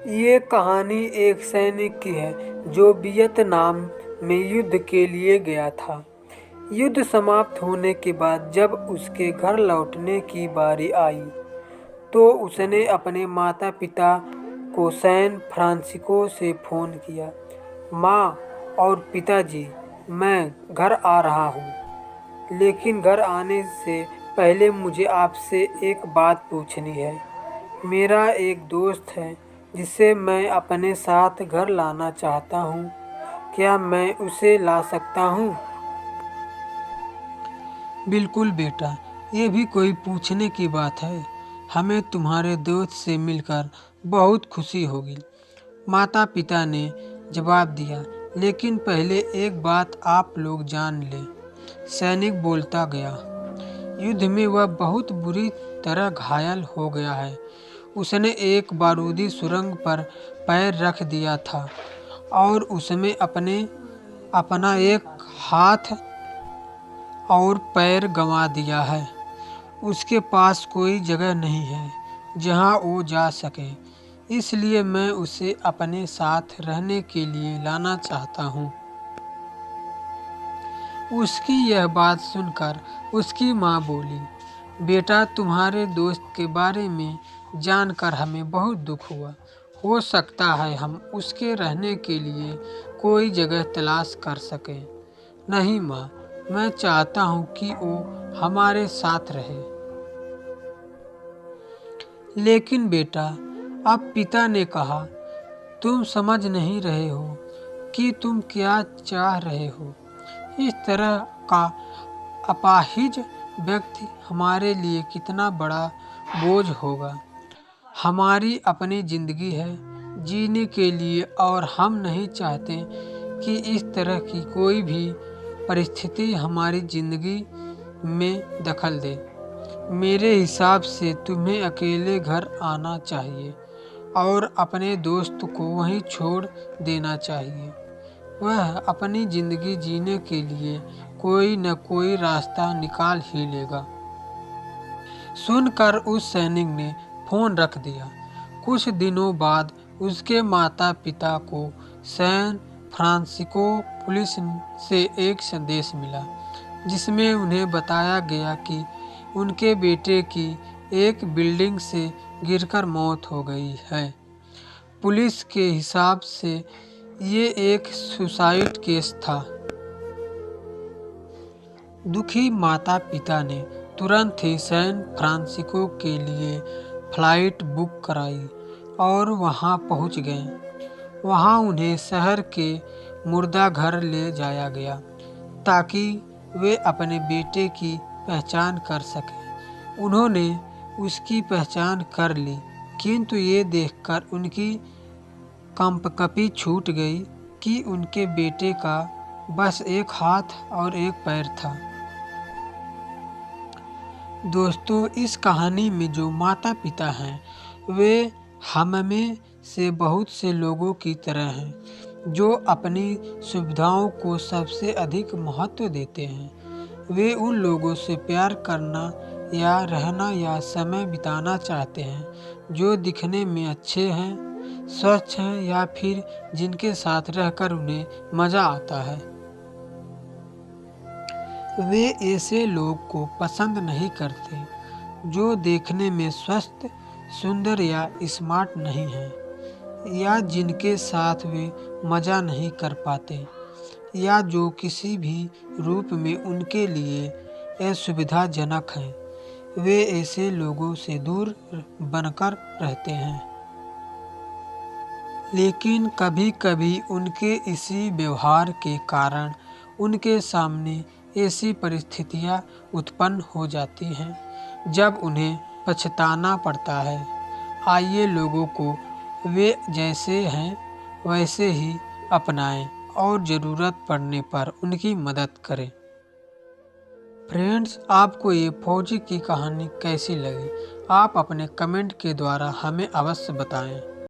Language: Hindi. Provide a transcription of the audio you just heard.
ये कहानी एक सैनिक की है जो वियतनाम में युद्ध के लिए गया था। युद्ध समाप्त होने के बाद जब उसके घर लौटने की बारी आई तो उसने अपने माता पिता को सैन फ्रांसिस्को से फ़ोन किया। माँ और पिताजी, मैं घर आ रहा हूँ, लेकिन घर आने से पहले मुझे आपसे एक बात पूछनी है। मेरा एक दोस्त है जिसे मैं अपने साथ घर लाना चाहता हूँ। क्या मैं उसे ला सकता हूँ? बिल्कुल बेटा, ये भी कोई पूछने की बात है। हमें तुम्हारे दोस्त से मिलकर बहुत खुशी होगी, माता पिता ने जवाब दिया। लेकिन पहले एक बात आप लोग जान लें, सैनिक बोलता गया। युद्ध में वह बहुत बुरी तरह घायल हो गया है। उसने एक बारूदी सुरंग पर पैर रख दिया था और उसमें अपना एक हाथ और पैर गंवा दिया है। उसके पास कोई जगह नहीं है जहां वो जा सके, इसलिए मैं उसे अपने साथ रहने के लिए लाना चाहता हूँ। उसकी यह बात सुनकर उसकी माँ बोली, बेटा, तुम्हारे दोस्त के बारे में जानकर हमें बहुत दुख हुआ। हो सकता है हम उसके रहने के लिए कोई जगह तलाश कर सकें। नहीं माँ, मैं चाहता हूँ कि वो हमारे साथ रहे। लेकिन बेटा, अब पिता ने कहा, तुम समझ नहीं रहे हो कि तुम क्या चाह रहे हो। इस तरह का अपाहिज व्यक्ति हमारे लिए कितना बड़ा बोझ होगा। हमारी अपनी जिंदगी है जीने के लिए और हम नहीं चाहते कि इस तरह की कोई भी परिस्थिति हमारी जिंदगी में दखल दे। मेरे हिसाब से तुम्हें अकेले घर आना चाहिए और अपने दोस्त को वहीं छोड़ देना चाहिए। वह अपनी जिंदगी जीने के लिए कोई न कोई रास्ता निकाल ही लेगा। सुनकर उस सैनिक ने फोन रख दिया। कुछ दिनों बाद उसके माता पिता को सैन फ्रांसिस्को पुलिस से एक संदेश मिला, जिसमें उन्हें बताया गया कि उनके बेटे की एक बिल्डिंग से गिरकर मौत हो गई है। पुलिस के हिसाब से ये एक सुसाइड केस था। दुखी माता पिता ने तुरंत ही सैन फ्रांसिस्को के लिए फ्लाइट बुक कराई और वहां पहुंच गए। वहां उन्हें शहर के मुर्दा घर ले जाया गया ताकि वे अपने बेटे की पहचान कर सकें। उन्होंने उसकी पहचान कर ली, किंतु ये देखकर उनकी कंपकपी छूट गई कि उनके बेटे का बस एक हाथ और एक पैर था। दोस्तों, इस कहानी में जो माता पिता हैं वे हम में से बहुत से लोगों की तरह हैं, जो अपनी सुविधाओं को सबसे अधिक महत्व देते हैं। वे उन लोगों से प्यार करना या रहना या समय बिताना चाहते हैं जो दिखने में अच्छे हैं, स्वच्छ हैं या फिर जिनके साथ रहकर उन्हें मज़ा आता है। वे ऐसे लोग को पसंद नहीं करते जो देखने में स्वस्थ, सुंदर या स्मार्ट नहीं हैं, या जिनके साथ वे मज़ा नहीं कर पाते, या जो किसी भी रूप में उनके लिए असुविधाजनक हैं। वे ऐसे लोगों से दूर बनकर रहते हैं। लेकिन कभी कभी उनके इसी व्यवहार के कारण उनके सामने ऐसी परिस्थितियां उत्पन्न हो जाती हैं जब उन्हें पछताना पड़ता है। आइए लोगों को वे जैसे हैं वैसे ही अपनाएं और ज़रूरत पड़ने पर उनकी मदद करें। फ्रेंड्स, आपको ये फौजी की कहानी कैसी लगी? आप अपने कमेंट के द्वारा हमें अवश्य बताएं।